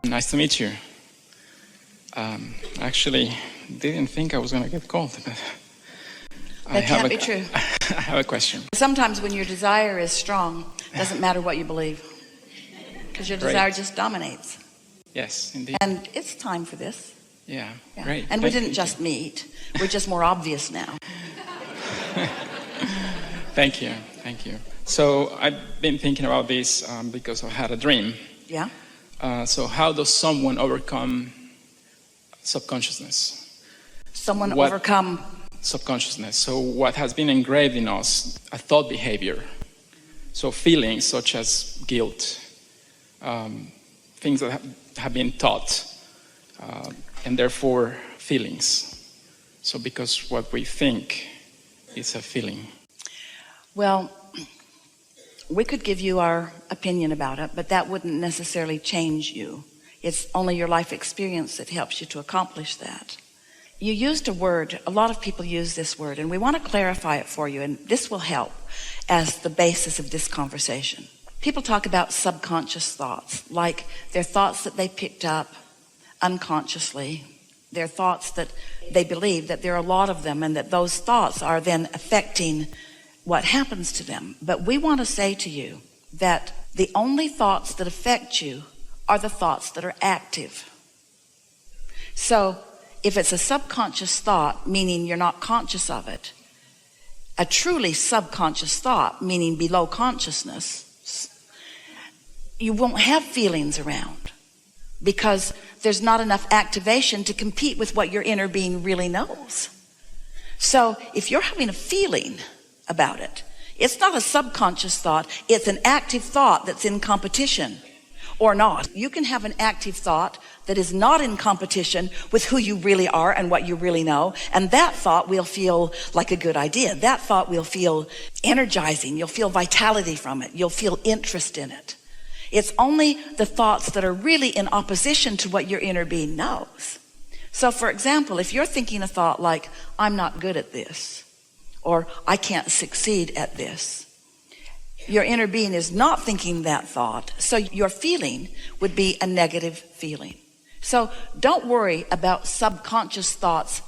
Nice to meet you. Actually, didn't think I was going to get called, but That can't be true. I have a question. Sometimes when your desire is strong, it doesn't matter what you believe, because your desire just dominates. Yes, indeed. And it's time for this. Yeah. Great. And we didn't just meet. We're just more obvious now. Thank you. So I've been thinking about this because I had a dream. Yeah? So how does someone overcome subconsciousness? Overcome subconsciousness. So what has been engraved in us, a thought behavior. So feelings such as guilt, things that have been taught, and therefore feelings. So because what we think is a feeling. Well, we could give you our opinion about it, but that wouldn't necessarily change you. It's only your life experience that helps you to accomplish that. You used a word, a lot of people use this word, and we want to clarify it for you, and this will help as the basis of this conversation. People talk about subconscious thoughts, like they're thoughts that they picked up unconsciously. They're thoughts that they believe that there are a lot of them, and that those thoughts are then affecting what happens to them. But we want to say to you that the only thoughts that affect you are the thoughts that are active. So if it's a subconscious thought, meaning you're not conscious of it, a truly subconscious thought, meaning below consciousness, you won't have feelings around, because there's not enough activation to compete with what your inner being really knows. So if you're having a feeling about it, it's not a subconscious thought, it's an active thought that's in competition or not. You can have an active thought that is not in competition with who you really are and what you really know, and that thought will feel like a good idea. That thought will feel energizing. You'll feel vitality from it. You'll feel interest in it. It's only the thoughts that are really in opposition to what your inner being knows. So for example, if you're thinking a thought like, I'm not good at this, or I can't succeed at this, your inner being is not thinking that thought, so your feeling would be a negative feeling. So don't worry about subconscious thoughts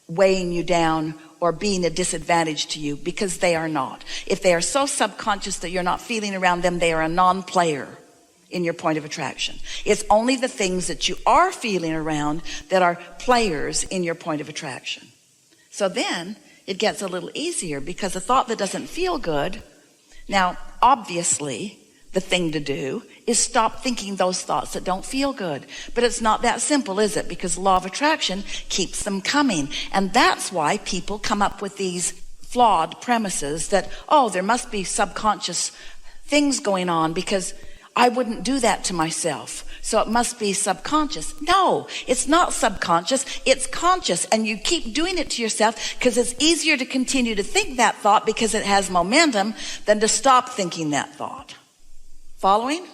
weighing you down or being a disadvantage to you, because they are not. If they are so subconscious that you're not feeling around them, they are a non-player in your point of attraction. It's only the things that you are feeling around that are players in your point of attraction. So then it gets a little easier, because a thought that doesn't feel good, now obviously the thing to do is stop thinking those thoughts that don't feel good. But it's not that simple, is it? Because law of attraction keeps them coming. And that's why people come up with these flawed premises that, oh, there must be subconscious things going on, because I wouldn't do that to myself, so it must be subconscious. No, it's not subconscious, it's conscious, and you keep doing it to yourself because it's easier to continue to think that thought because it has momentum than to stop thinking that thought. Following?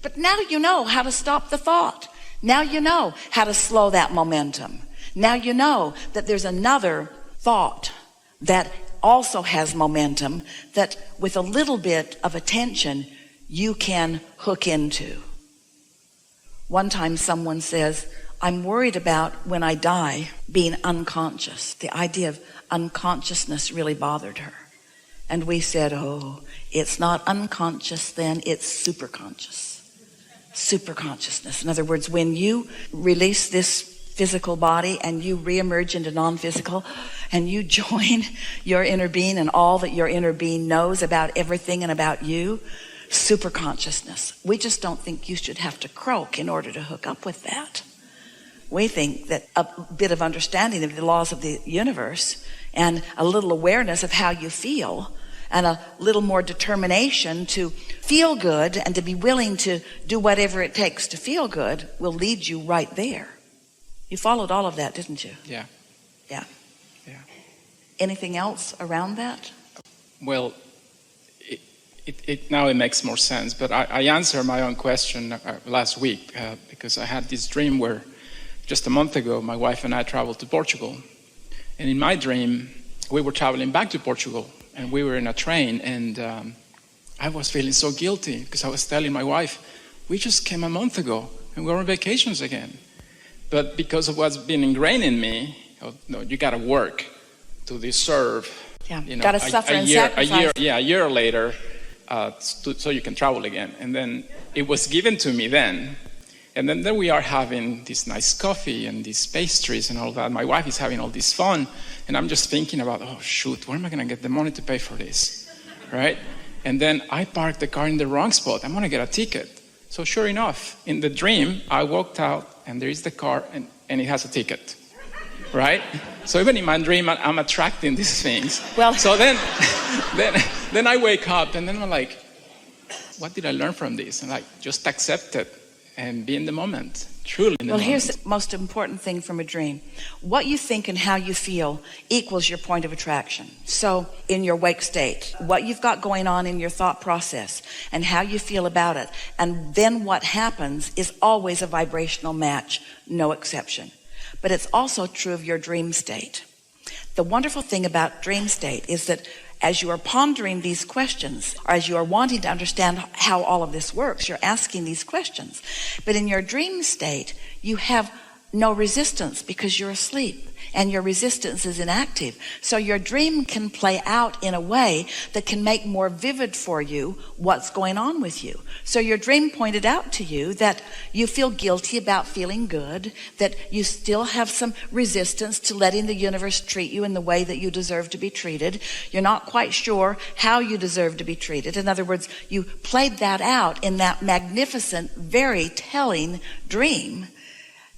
But now you know how to stop the thought. Now you know how to slow that momentum. Now you know that there's another thought that also has momentum, that with a little bit of attention you can hook into. One time someone says, I'm worried about when I die being unconscious. The idea of unconsciousness really bothered her. And we said, oh, it's not unconscious then, it's superconscious. Superconsciousness. In other words, when you release this physical body and you reemerge into non-physical, and you join your inner being and all that your inner being knows about everything and about you, super consciousness. We just don't think you should have to croak in order to hook up with that. We think that a bit of understanding of the laws of the universe and a little awareness of how you feel and a little more determination to feel good and to be willing to do whatever it takes to feel good will lead you right there. You followed all of that, didn't you? Yeah. Anything else around that? Well, now it makes more sense, but I answered my own question last week because I had this dream where just a month ago my wife and I traveled to Portugal, and in my dream we were traveling back to Portugal, and we were in a train, and I was feeling so guilty because I was telling my wife, we just came a month ago and we're on vacations again. But because of what's been ingrained in me, no, you got to work to deserve. Yeah, got to suffer and sacrifice. A year later, so you can travel again. And then it was given to me then. And then we are having this nice coffee and these pastries and all that. My wife is having all this fun. And I'm just thinking about, oh, shoot, where am I going to get the money to pay for this? Right? And then I parked the car in the wrong spot. I'm going to get a ticket. So sure enough, in the dream, I walked out and there is the car and it has a ticket. Right? So even in my dream, I'm attracting these things. Well, so then I wake up and then I'm like, what did I learn from this? And just accept it and be in the moment, truly in the moment. Well, here's the most important thing from a dream. What you think and how you feel equals your point of attraction. So in your wake state, what you've got going on in your thought process and how you feel about it, and then what happens is always a vibrational match, no exception. But it's also true of your dream state. The wonderful thing about dream state is that as you are pondering these questions, or as you are wanting to understand how all of this works, you're asking these questions. But in your dream state, you have no resistance because you're asleep and your resistance is inactive. So your dream can play out in a way that can make more vivid for you what's going on with you. So your dream pointed out to you that you feel guilty about feeling good, that you still have some resistance to letting the universe treat you in the way that you deserve to be treated. You're not quite sure how you deserve to be treated. In other words, you played that out in that magnificent, very telling dream.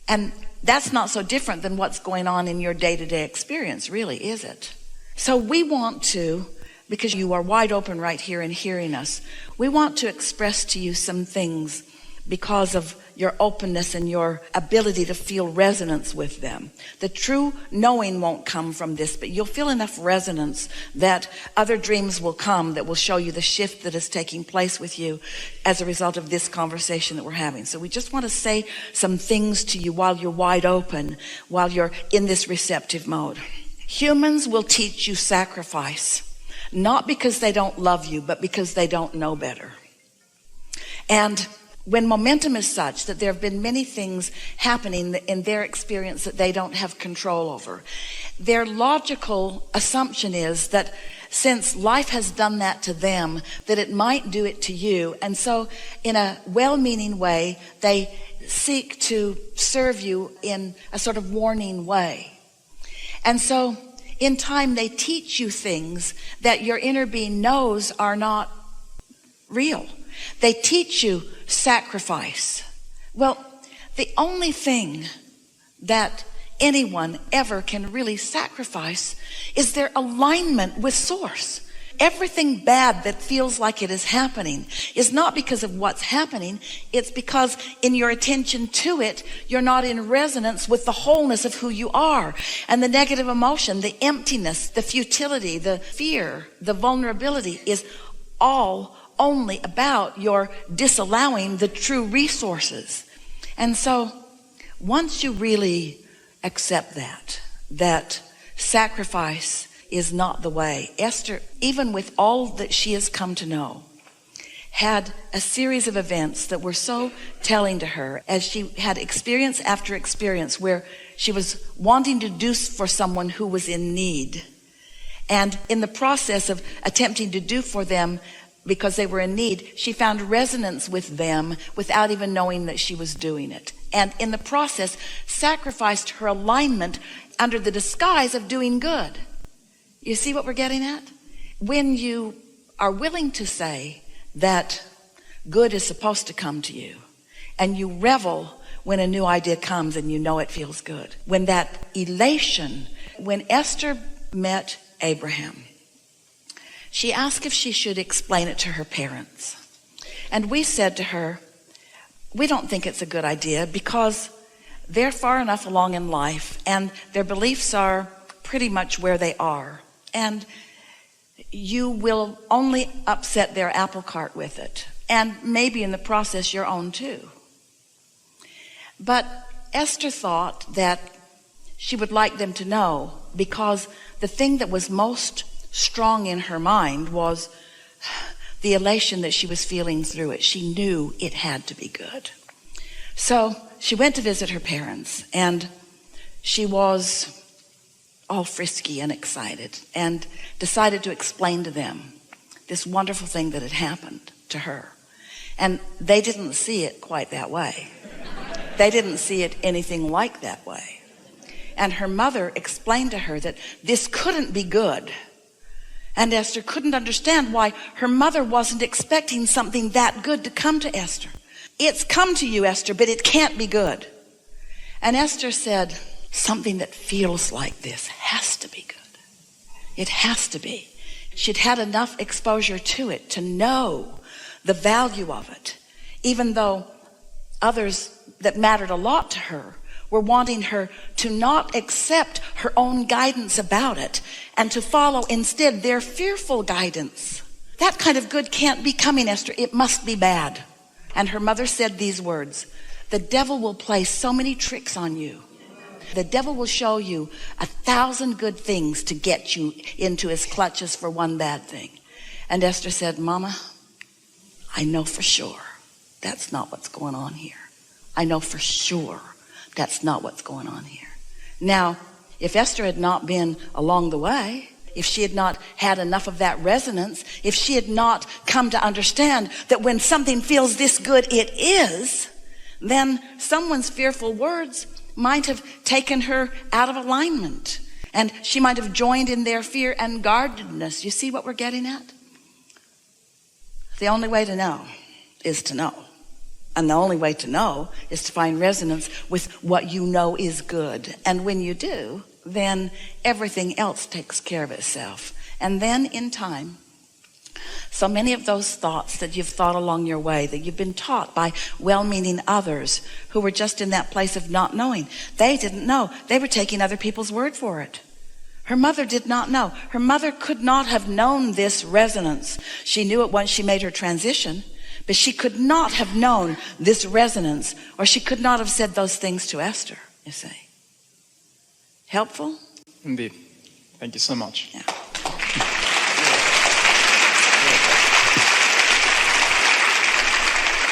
And that's not so different than what's going on in your day-to-day experience, really, is it? So we want to, because you are wide open right here and hearing us, we want to express to you some things because of your openness and your ability to feel resonance with them. The true knowing won't come from this, but you'll feel enough resonance that other dreams will come that will show you the shift that is taking place with you as a result of this conversation that we're having. So we just want to say some things to you while you're wide open, while you're in this receptive mode. Humans will teach you sacrifice, not because they don't love you, but because they don't know better. And when momentum is such that there have been many things happening in their experience that they don't have control over, their logical assumption is that since life has done that to them, that it might do it to you. And so in a well-meaning way, they seek to serve you in a sort of warning way. And so in time, they teach you things that your inner being knows are not real. They teach you sacrifice. Well, the only thing that anyone ever can really sacrifice is their alignment with Source. Everything bad that feels like it is happening is not because of what's happening. It's because in your attention to it, you're not in resonance with the wholeness of who you are. And the negative emotion, the emptiness, the futility, the fear, the vulnerability is all only about your disallowing the true resources. And so once you really accept that sacrifice is not the way, Esther, even with all that she has come to know, had a series of events that were so telling to her as she had experience after experience where she was wanting to do for someone who was in need. And in the process of attempting to do for them because they were in need, she found resonance with them without even knowing that she was doing it. And in the process, sacrificed her alignment under the disguise of doing good. You see what we're getting at? When you are willing to say that good is supposed to come to you, and you revel when a new idea comes and you know it feels good. When that elation, when Esther met Abraham, she asked if she should explain it to her parents. And we said to her, we don't think it's a good idea because they're far enough along in life and their beliefs are pretty much where they are. And you will only upset their apple cart with it. And maybe in the process your own too. But Esther thought that she would like them to know, because the thing that was most strong in her mind was the elation that she was feeling through it. She knew it had to be good. So she went to visit her parents, and she was all frisky and excited and decided to explain to them this wonderful thing that had happened to her. And they didn't see it quite that way. They didn't see it anything like that way. And her mother explained to her that this couldn't be good. And Esther couldn't understand why her mother wasn't expecting something that good to come to Esther. It's come to you, Esther, but it can't be good. And Esther said, something that feels like this has to be good. It has to be. She'd had enough exposure to it to know the value of it, even though others that mattered a lot to her were wanting her to not accept her own guidance about it and to follow instead their fearful guidance. That kind of good can't be coming, Esther. It must be bad. And her mother said these words, the devil will play so many tricks on you. The devil will show you 1,000 good things to get you into his clutches for one bad thing. And Esther said, Mama, I know for sure that's not what's going on here. I know for sure that's not what's going on here. Now, if Esther had not been along the way, if she had not had enough of that resonance, if she had not come to understand that when something feels this good, it is, then someone's fearful words might have taken her out of alignment, and she might have joined in their fear and guardedness. You see what we're getting at? The only way to know is to know. And the only way to know is to find resonance with what you know is good. And when you do, then everything else takes care of itself. And then in time, so many of those thoughts that you've thought along your way, that you've been taught by well-meaning others who were just in that place of not knowing, they didn't know. They were taking other people's word for it. Her mother did not know. Her mother could not have known this resonance. She knew it once she made her transition, but she could not have known this resonance, or she could not have said those things to Esther, you see. Helpful? Indeed. Thank you so much. Yeah.